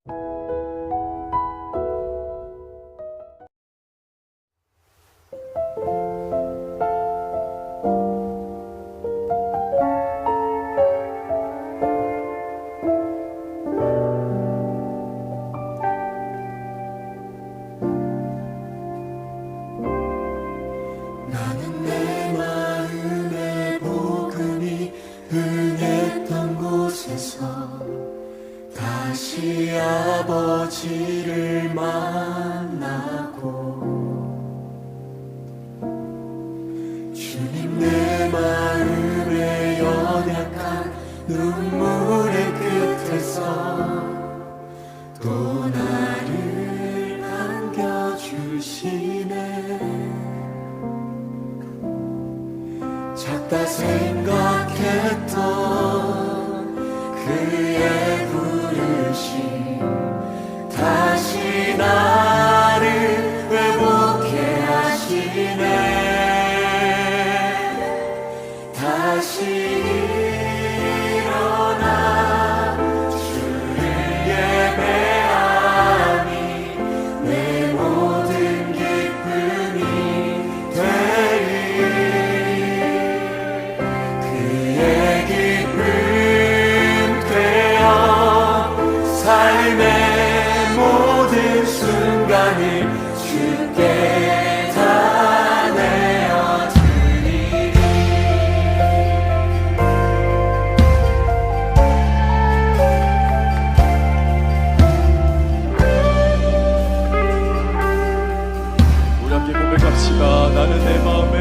나는 내 마음의 복음이 흥했던 곳에서 다시 아버지를 만나고, 주님 내 마음의 연약한 눈물의 끝에서 또 나를 안겨주시네. 작다 생각했던 그의 부르심 다시 나를 회복해 하시네. 다시 일어나 주를 예배하니 내 모든 기쁨이 되리. 그의 기쁨 되어 삶의 모든 순간을 주께 다 내어드리리. 우리 함께 고백합시다. 나는 내 마음에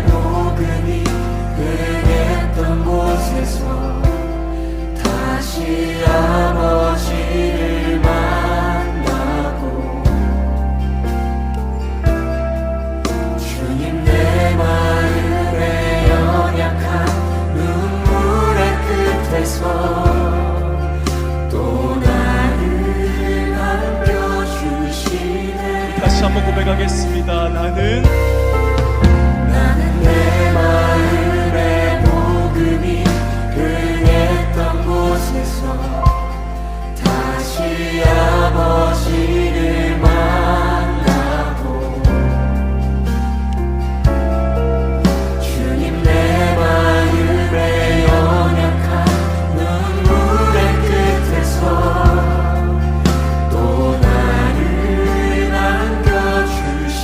복음이 흥했던 곳에서 다시 아버지를 만나고, 주님 내 마음의 연약한 눈물의 끝에서 또 나를 안겨주시네. 다시 한번 고백하겠습니다. 나는 내 마음의 복음이 흥했던 곳에서 다시 아버지를 만나고, 주님 내 마음의 연약한 눈물의 끝에서 또 나를 안겨주시네.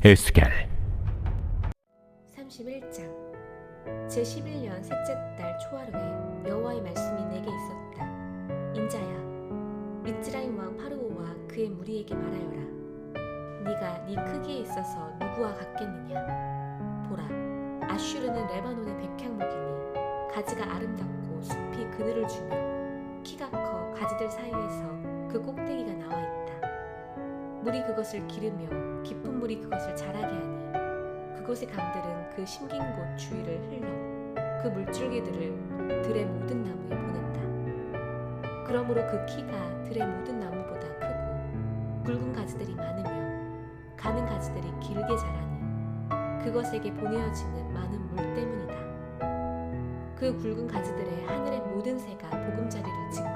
에스겔 31장 제11년 셋째 달 초하루에 여호와의 말씀이 내게 있었다. 인자야, 미스라임 왕 파르오와 그의 무리에게 말하여라. 네가 네 크기에 있어서 누구와 같겠느냐? 보라, 아슈르는 레바논의 백향목이니 가지가 아름답고 숲이 그늘을 주며 키가 커 가지들 사이에서 그 꼭대기가 나와 있다. 물이 그것을 기르며 깊은 물이 그것을 자라게 하니 그곳의 강들은 그 심긴 곳 주위를 흘러 그 물줄기들을 들의 모든 나무에 보낸다. 그러므로 그 키가 들의 모든 나무보다 크고 굵은 가지들이 많으며 가는 가지들이 길게 자라니 그것에게 보내어지는 많은 물 때문이다. 그 굵은 가지들에 하늘의 모든 새가 보금자리를 짓고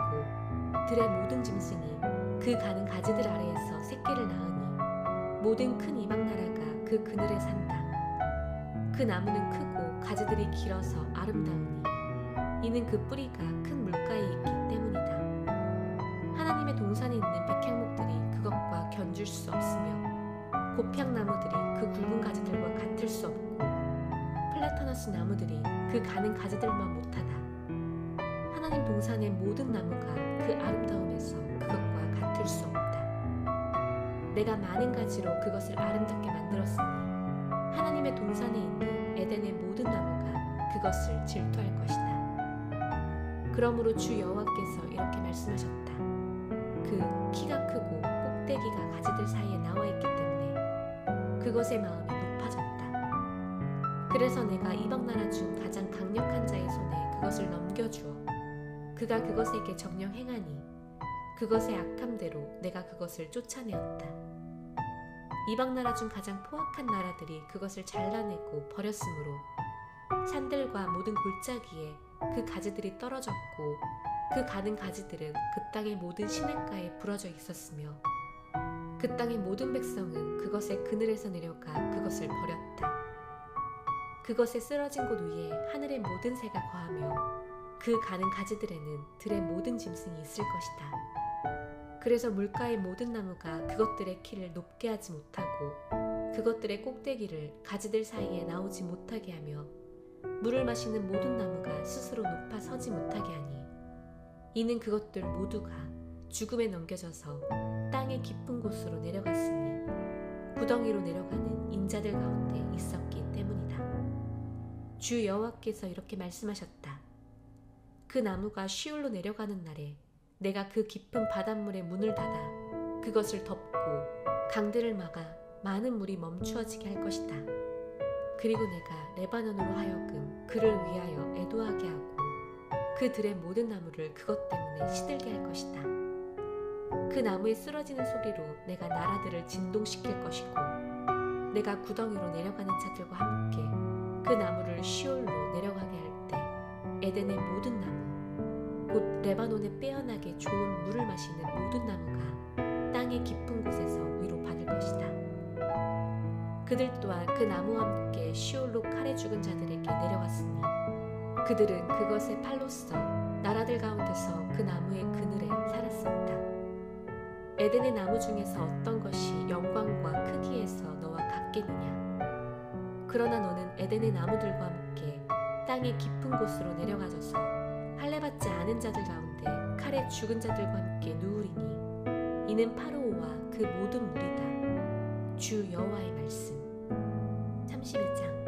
들의 모든 짐승이 그 가는 가지들 아래에서 새끼를 낳으니 모든 큰 이방 나라가 그 그늘에 산다. 그 나무는 크고 가지들이 길어서 아름다우니 이는 그 뿌리가 큰 물가에 있기 때문이다. 하나님의 동산에 있는 백향목들이 그것과 견줄 수 없으며 곱향나무들이 그 굵은 가지들과 같을 수 없고 플라타너스 나무들이 그 가는 가지들만 못하다. 하나님 동산의 모든 나무가 그 아름다움에서 그것과 같을 수 없다. 내가 많은 가지로 그것을 아름답게 만들었으니 하나님의 동산에 있는 에덴의 모든 나무가 그것을 질투할 것이다. 그러므로 주 여호와께서 이렇게 말씀하셨다. 그 키가 크고 꼭대기가 가지들 사이에 나와 있기 때문에 그것의 마음이 높아졌다. 그래서 내가 이방 나라 중 가장 강력한 자의 손에 그것을 넘겨주어 그가 그것에게 정령 행하니 그것의 악함대로 내가 그것을 쫓아내었다. 이방 나라 중 가장 포악한 나라들이 그것을 잘라내고 버렸으므로 산들과 모든 골짜기에 그 가지들이 떨어졌고 그 가는 가지들은 그 땅의 모든 시냇가에 부러져 있었으며 그 땅의 모든 백성은 그것의 그늘에서 내려가 그것을 버렸다. 그것에 쓰러진 곳 위에 하늘의 모든 새가 거하며 그 가는 가지들에는 들의 모든 짐승이 있을 것이다. 그래서 물가의 모든 나무가 그것들의 키를 높게 하지 못하고 그것들의 꼭대기를 가지들 사이에 나오지 못하게 하며 물을 마시는 모든 나무가 스스로 높아 서지 못하게 하니 이는 그것들 모두가 죽음에 넘겨져서 땅의 깊은 곳으로 내려갔으니 구덩이로 내려가는 인자들 가운데 있었기 때문이다. 주 여호와께서 이렇게 말씀하셨다. 그 나무가 시올로 내려가는 날에 내가 그 깊은 바닷물의 문을 닫아 그것을 덮고 강들을 막아 많은 물이 멈추어지게 할 것이다. 그리고 내가 레바논으로 하여금 그를 위하여 애도하게 하고 그 들의 모든 나무를 그것 때문에 시들게 할 것이다. 그 나무에 쓰러지는 소리로 내가 나라들을 진동시킬 것이고 내가 구덩이로 내려가는 자들과 함께 그 나무를 시올로 내려가게 할 때 에덴의 모든 나무 곧 레바논에 빼어나게 좋은 물을 마시는 모든 나무가 땅의 깊은 곳에서 위로받을 것이다. 그들 또한 그 나무와 함께 시올로 칼에 죽은 자들에게 내려갔으니 그들은 그것의 팔로써 나라들 가운데서 그 나무의 그늘에 살았었다. 에덴의 나무 중에서 어떤 것이 영광과 크기에서 너와 같겠느냐? 그러나 너는 에덴의 나무들과 함께 땅의 깊은 곳으로 내려가져서 할례받지 않은 자들 가운데 칼에 죽은 자들과 함께 누우리니 이는 파르오와 그 모든 무리다. 주 여호와의 말씀. 32장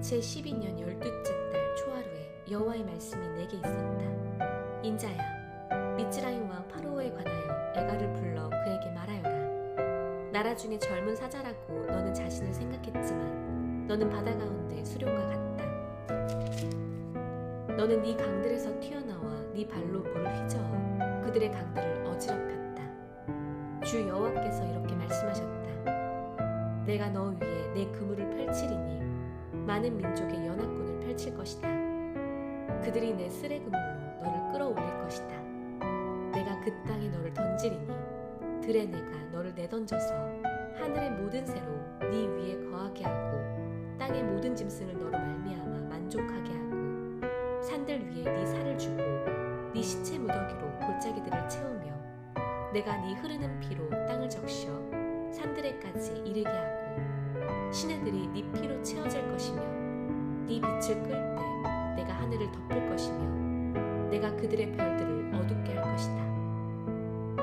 제12년 12째 달 초하루에 여호와의 말씀이 내게 있었다. 인자야, 미스라임 왕 파르오에 관하여 에가를 불러 그에게 말하여라. 나라 중에 젊은 사자라고 너는 자신을 생각했지만 너는 바다 가운데 수룡과 같다. 너는 네 강들에서 튀어나와 네 발로 물을 휘저어 그들의 강들을 어지럽혔다. 주 여호와께서 이렇게 말씀하셨다. 내가 너 위에 내 그물을 펼치리니 많은 민족의 연합군을 펼칠 것이다. 그들이 내 쓰레 그물로 너를 끌어올릴 것이다. 내가 그 땅에 너를 던지리니 들에 내가 너를 내던져서 하늘의 모든 새로 네 위에 거하게 하고 땅의 모든 짐승을 너로 말미암아 만족하게 하고 산들 위에 네 살을 주고 네 시체 무더기로 골짜기들을 채우며 내가 네 흐르는 피로 땅을 적셔 산들에까지 이르게 하고 시내들이 네 피로 채워질 것이며 네 빛을 끌 때 내가 하늘을 덮을 것이며 내가 그들의 별들을 어둡게 할 것이다.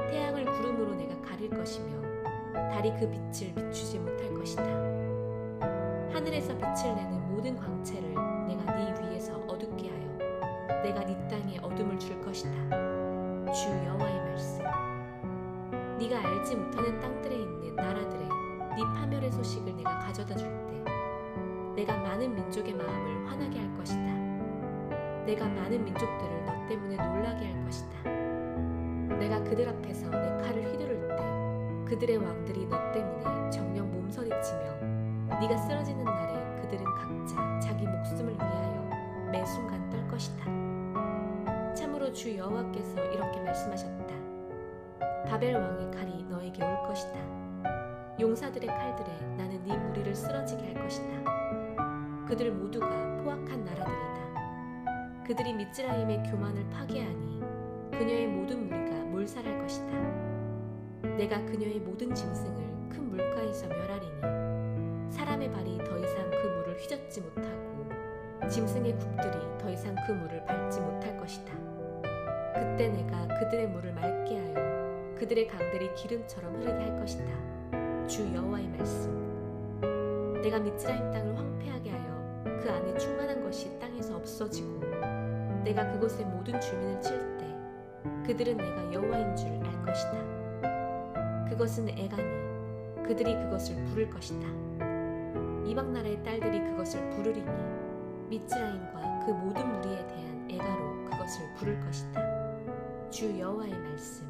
태양을 구름으로 내가 가릴 것이며 달이 그 빛을 비추지 못할 것이다. 하늘에서 빛을 내는 모든 광채를 내가 네 위에서 어둡게 하여 내가 네 땅에 어둠을 줄 것이다. 주 여호와의 말씀. 네가 알지 못하는 땅들에 있는 나라들의 네 파멸의 소식을 내가 가져다 줄 때 내가 많은 민족의 마음을 화나게 할 것이다. 내가 많은 민족들을 너 때문에 놀라게 할 것이다. 내가 그들 앞에서 내 칼을 휘두를 때 그들의 왕들이 너 때문에 정녕 몸서리치며 네가 쓰러지는 날에 그들은 각자 자기 목숨을 위하여 매 순간 떨 것이다. 참으로 주 여호와께서 이렇게 말씀하셨다. 바벨 왕의 칼이 너에게 올 것이다. 용사들의 칼들에 나는 네 무리를 쓰러지게 할 것이다. 그들 모두가 포악한 나라들이다. 그들이 미즈라임의 교만을 파괴하니 그녀의 모든 무리가 몰살할 것이다. 내가 그녀의 모든 짐승을 큰 물가에서 멸하리니 사람의 발이 더 이상 그 물을 휘젓지 못하고 짐승의 굽들이 더 이상 그 물을 밟지 못할 것이다. 그때 내가 그들의 물을 맑게 하여 그들의 강들이 기름처럼 흐르게 할 것이다. 주 여호와의 말씀. 내가 미즈라임 땅을 황폐하게 하여 그 안에 충만한 것이 땅에서 없어지고 내가 그곳의 모든 주민을 칠 때 그들은 내가 여호와인 줄 알 것이다. 그것은 애가니 그들이 그것을 부를 것이다. 이방 나라의 딸들이 그것을 부르리니 미즈라임과 그 모든 무리에 대한 애가로 그것을 부를 것이다. 주 여호와의 말씀.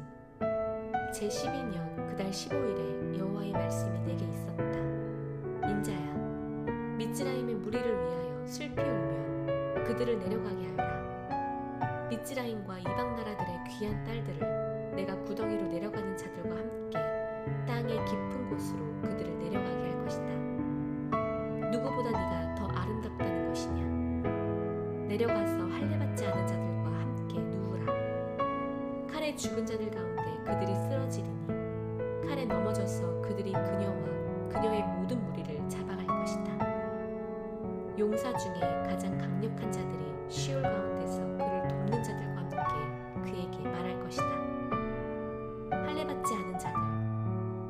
제12년 그달 15일에 여호와의 말씀이 내게 있었다. 인자야, 미즈라임의 무리를 위하여 슬피 울며 그들을 내려가게 하여라. 미즈라임과 이방 나라들의 귀한 딸들을 내가 구덩이로 내려가는 자들과 함께 땅의 깊은 곳으로 그들을 내려가게 할 것이다. 누구보다 네가 더 아름답다는 것이냐? 내려가서 할례받지 않은 자들과 함께 누우라. 칼에 죽은 자들 가운데 그들이 쓰러지리니 칼에 넘어져서 그들이 그녀와 그녀의 모든 무리를 잡아갈 것이다. 용사 중에 가장 강력한 자들이 시올 가운데서 그를 돕는 자들과 함께 그에게 말할 것이다. 할례받지 않은 자들,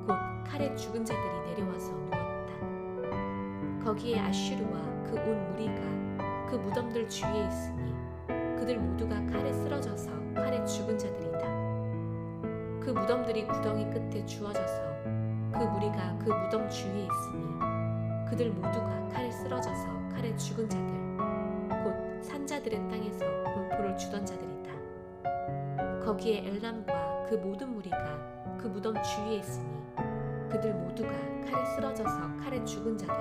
곧 칼에 죽은 자들이 내려와서 누웠다. 거기에 아슈르와 그 온 무리가 그 무덤들 주위에 있으니 그들 모두가 칼에 쓰러져서 칼에 죽은 자들이다. 그 무덤들이 구덩이 끝에 주어져서 그 무리가 그 무덤 주위에 있으니 그들 모두가 칼에 쓰러져서 칼에 죽은 자들, 곧 산자들의 땅에서 공포를 주던 자들이다. 거기에 엘람과 그 모든 무리가 그 무덤 주위에 있으니 그들 모두가 칼에 쓰러져서 칼에 죽은 자들,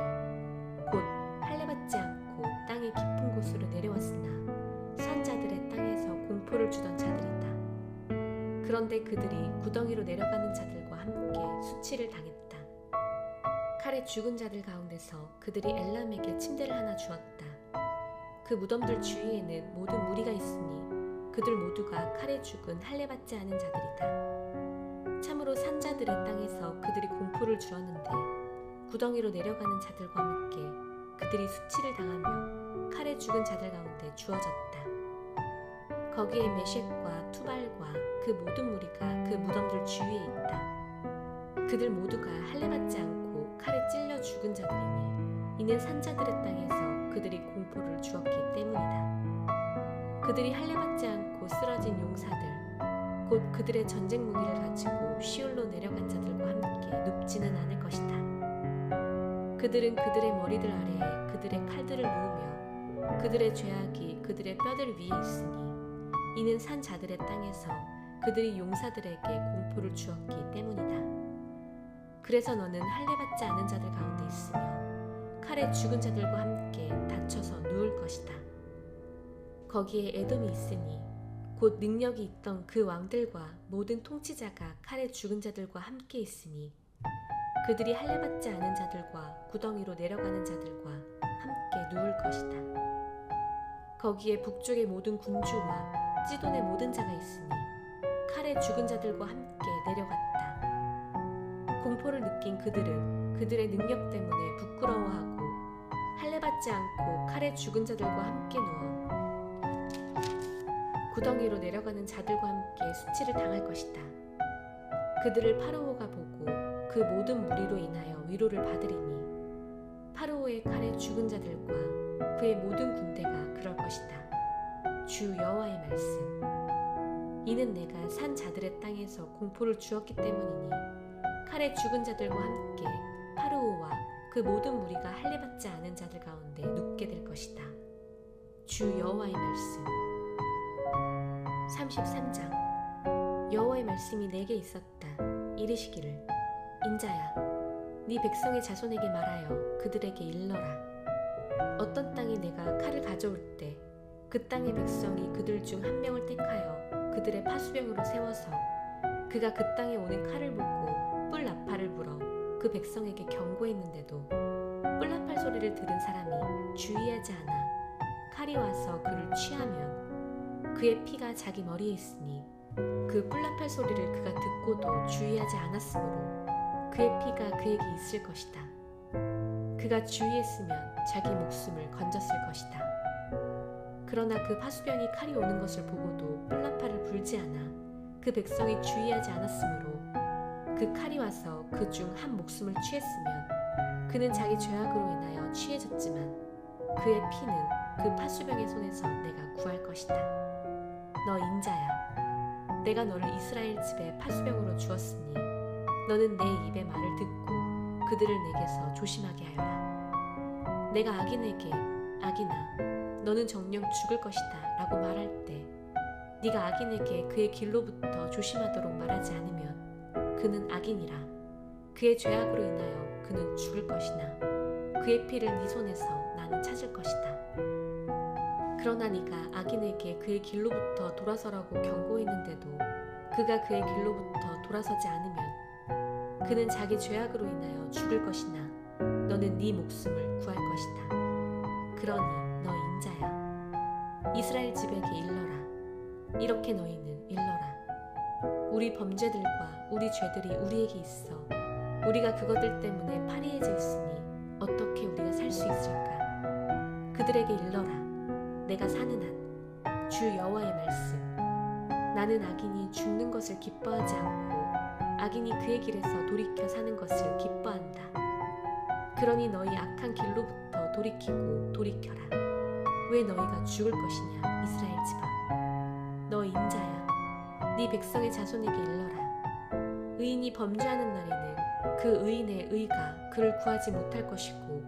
곧 할례받지 않고 땅의 깊은 곳으로 내려왔으나 산자들의 땅에서 공포를 주던 자들이다. 그런데 그들이 구덩이로 내려가는 자들과 함께 수치를 당했다. 칼에 죽은 자들 가운데서 그들이 엘람에게 침대를 하나 주었다. 그 무덤들 주위에는 모든 무리가 있으니 그들 모두가 칼에 죽은 할례받지 않은 자들이다. 참으로 산자들의 땅에서 그들이 공포를 주었는데 구덩이로 내려가는 자들과 함께 그들이 수치를 당하며 칼에 죽은 자들 가운데 주어졌다. 거기에 메셴과 투발과 그 모든 무리가 그 무덤들 주위에 있다. 그들 모두가 할례받지 않고 칼에 찔려 죽은 자들이니 이는 산자들의 땅에서 그들이 공포를 주었기 때문이다. 그들이 할례받지 않고 쓰러진 용사들, 곧 그들의 전쟁 무기를 가지고 시올로 내려간 자들과 함께 눕지는 않을 것이다. 그들은 그들의 머리들 아래에 그들의 칼들을 놓으며 그들의 죄악이 그들의 뼈들 위에 있으니 이는 산 자들의 땅에서 그들이 용사들에게 공포를 주었기 때문이다. 그래서 너는 할례받지 않은 자들 가운데 있으며 칼에 죽은 자들과 함께 다쳐서 누울 것이다. 거기에 에돔이 있으니 곧 능력이 있던 그 왕들과 모든 통치자가 칼에 죽은 자들과 함께 있으니 그들이 할례받지 않은 자들과 구덩이로 내려가는 자들과 함께 누울 것이다. 거기에 북쪽의 모든 군주와 찌돈의 모든 자가 있으니 칼에 죽은 자들과 함께 내려갔다. 공포를 느낀 그들은 그들의 능력 때문에 부끄러워하고 할례받지 않고 칼에 죽은 자들과 함께 누워 구덩이로 내려가는 자들과 함께 수치를 당할 것이다. 그들을 파르오가 보고 그 모든 무리로 인하여 위로를 받으리니 파르오의 칼에 죽은 자들과 그의 모든 군대가 그럴 것이다. 주 여호와의 말씀. 이는 내가 산 자들의 땅에서 공포를 주었기 때문이니 칼에 죽은 자들과 함께 파르오와 그 모든 무리가 할례받지 않은 자들 가운데 눕게 될 것이다. 주 여호와의 말씀. 33장. 여호와의 말씀이 내게 있었다. 이르시기를 인자야, 네 백성의 자손에게 말하여 그들에게 일러라. 어떤 땅에 내가 칼을 가져올 때 그 땅의 백성이 그들 중 한 명을 택하여 그들의 파수병으로 세워서 그가 그 땅에 오는 칼을 보고 뿔 나팔을 불어 그 백성에게 경고했는데도 뿔 나팔 소리를 들은 사람이 주의하지 않아 칼이 와서 그를 취하면 그의 피가 자기 머리에 있으니 그 뿔 나팔 소리를 그가 듣고도 주의하지 않았으므로 그의 피가 그에게 있을 것이다. 그가 주의했으면 자기 목숨을 건졌을 것이다. 그러나 그 파수병이 칼이 오는 것을 보고도 뿔 나팔을 불지 않아 그 백성이 주의하지 않았으므로 그 칼이 와서 그 중 한 목숨을 취했으면 그는 자기 죄악으로 인하여 취해졌지만 그의 피는 그 파수병의 손에서 내가 구할 것이다. 너 인자야, 내가 너를 이스라엘 집에 파수병으로 주었으니 너는 내 입의 말을 듣고 그들을 내게서 조심하게 하여라. 내가 악인에게 악인아 너는 정녕 죽을 것이다 라고 말할 때 네가 악인에게 그의 길로부터 조심하도록 말하지 않으면 그는 악인이라. 그의 죄악으로 인하여 그는 죽을 것이나 그의 피를 네 손에서 나는 찾을 것이다. 그러나 네가 악인에게 그의 길로부터 돌아서라고 경고했는데도 그가 그의 길로부터 돌아서지 않으면 그는 자기 죄악으로 인하여 죽을 것이나 너는 네 목숨을 구할 것이다. 그러니 너 인자야, 이스라엘 집에게 일러라. 이렇게 너희는 일러라. 우리 범죄들과 우리 죄들이 우리에게 있어 우리가 그것들 때문에 파리해져 있으니 어떻게 우리가 살 수 있을까? 그들에게 일러라. 내가 사는 한 주 여호와의 말씀. 나는 악인이 죽는 것을 기뻐하지 않고 악인이 그의 길에서 돌이켜 사는 것을 기뻐한다. 그러니 너희 악한 길로부터 돌이키고 돌이켜라. 왜 너희가 죽을 것이냐 이스라엘 집아. 너 인자야, 네 백성의 자손에게 일러라. 의인이 범죄하는 날에는 그 의인의 의가 그를 구하지 못할 것이고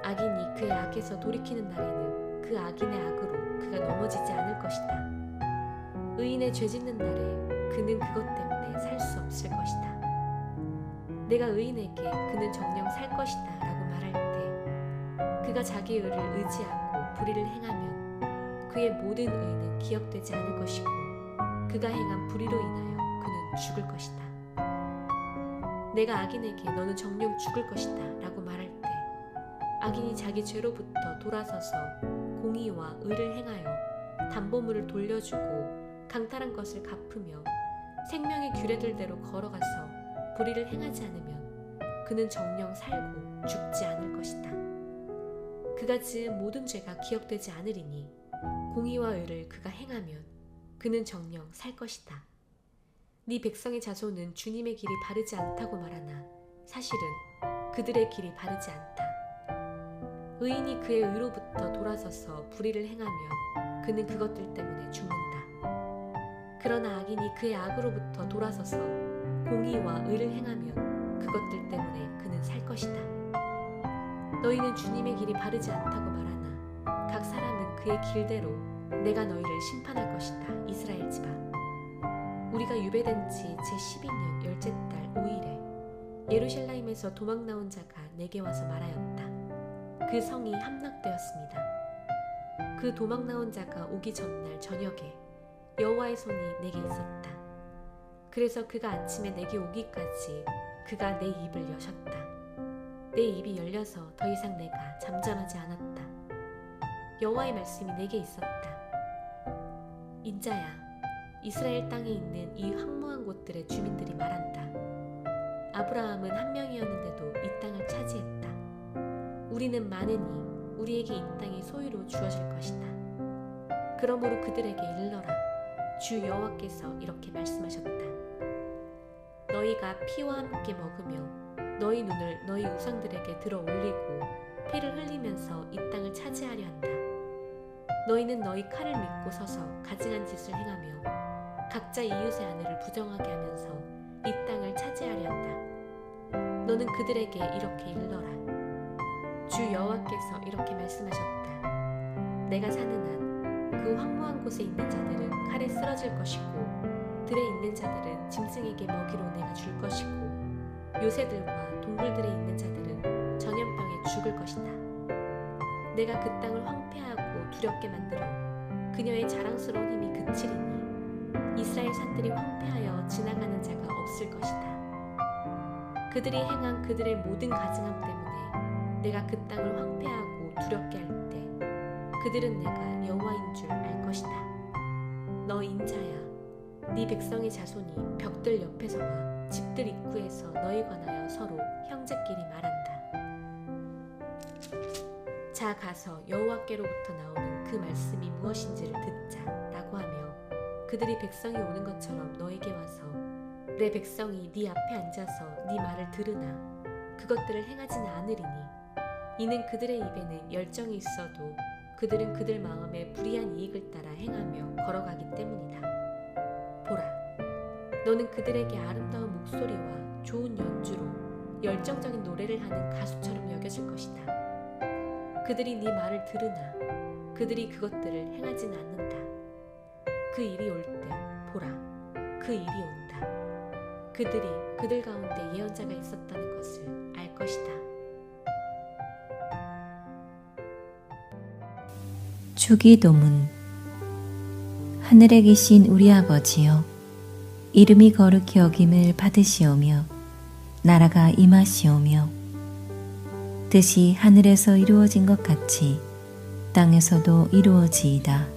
악인이 그의 악에서 돌이키는 날에는 그 악인의 악으로 그가 넘어지지 않을 것이다. 의인의 죄 짓는 날에 그는 그것 때문에 살 수 없을 것이다. 내가 의인에게 그는 정녕 살 것이다 라고 말할 때 그가 자기 의를 의지하고 불의를 행하면 그의 모든 의는 기억되지 않을 것이고 그가 행한 불의로 인하여 그는 죽을 것이다. 내가 악인에게 너는 정녕 죽을 것이다 라고 말할 때 악인이 자기 죄로부터 돌아서서 공의와 의를 행하여 담보물을 돌려주고 강탈한 것을 갚으며 생명의 규례들대로 걸어가서 불의를 행하지 않으면 그는 정녕 살고 죽지 않을 것이다. 그가 지은 모든 죄가 기억되지 않으리니 공의와 의를 그가 행하면 그는 정녕 살 것이다. 네 백성의 자손은 주님의 길이 바르지 않다고 말하나 사실은 그들의 길이 바르지 않다. 의인이 그의 의로부터 돌아서서 불의를 행하면 그는 그것들 때문에 죽는다. 그러나 악인이 그의 악으로부터 돌아서서 공의와 의를 행하면 그것들 때문에 그는 살 것이다. 너희는 주님의 길이 바르지 않다고 말하나 각 사람은 그의 길대로 내가 너희를 심판할 것이다. 이스라엘 집아. 우리가 유배된 지 제12년 열째 달 5일에 예루살렘에서 도망 나온 자가 내게 와서 말하였다. 그 성이 함락되었습니다. 그 도망 나온 자가 오기 전날 저녁에 여호와의 손이 내게 있었다. 그래서 그가 아침에 내게 오기까지 그가 내 입을 여셨다. 내 입이 열려서 더 이상 내가 잠잠하지 않았다. 여호와의 말씀이 내게 있었다. 인자야, 이스라엘 땅에 있는 이 황무한 곳들의 주민들이 말한다. 아브라함은 한 명이었는데도 이 땅을 우리는 많으니 우리에게 이 땅이 소유로 주어질 것이다. 그러므로 그들에게 일러라. 주 여호와께서 이렇게 말씀하셨다. 너희가 피와 함께 먹으며 너희 눈을 너희 우상들에게 들어 올리고 피를 흘리면서 이 땅을 차지하려 한다. 너희는 너희 칼을 믿고 서서 가증한 짓을 행하며 각자 이웃의 아내를 부정하게 하면서 이 땅을 차지하려 한다. 너는 그들에게 이렇게 일러라. 주 여호와께서 이렇게 말씀하셨다. 내가 사는 한 그 황무한 곳에 있는 자들은 칼에 쓰러질 것이고 들에 있는 자들은 짐승에게 먹이로 내가 줄 것이고 요새들과 동굴들에 있는 자들은 전염병에 죽을 것이다. 내가 그 땅을 황폐하고 두렵게 만들어 그녀의 자랑스러운 힘이 그치리니 이스라엘 산들이 황폐하여 지나가는 자가 없을 것이다. 그들이 행한 그들의 모든 가증함 때문에 내가 그 땅을 황폐하고 두렵게 할 때 그들은 내가 여호와인 줄 알 것이다. 너 인자야, 네 백성의 자손이 벽들 옆에서와 집들 입구에서 너희 관하여 서로 형제끼리 말한다. 자 가서 여호와께로부터 나오는 그 말씀이 무엇인지를 듣자 라고 하며 그들이 백성이 오는 것처럼 너에게 와서 내 백성이 네 앞에 앉아서 네 말을 들으나 그것들을 행하지는 않으리니 이는 그들의 입에는 열정이 있어도 그들은 그들 마음에 불의한 이익을 따라 행하며 걸어가기 때문이다. 보라, 너는 그들에게 아름다운 목소리와 좋은 연주로 열정적인 노래를 하는 가수처럼 여겨질 것이다. 그들이 네 말을 들으나 그들이 그것들을 행하지는 않는다. 그 일이 올 때 보라, 그 일이 온다. 그들이 그들 가운데 예언자가 있었다는 것을 알 것이다. 주기도문. 하늘에 계신 우리 아버지여, 이름이 거룩히 여김을 받으시오며 나라가 임하시오며 뜻이 하늘에서 이루어진 것 같이 땅에서도 이루어지이다.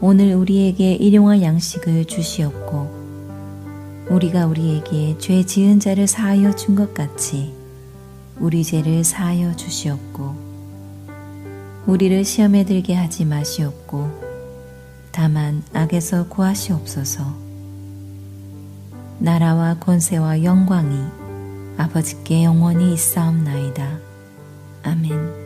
오늘 우리에게 일용할 양식을 주시옵고 우리가 우리에게 죄 지은 자를 사하여 준 것 같이 우리 죄를 사하여 주시옵고 우리를 시험에 들게 하지 마시옵고 다만 악에서 구하시옵소서. 나라와 권세와 영광이 아버지께 영원히 있사옵나이다. 아멘.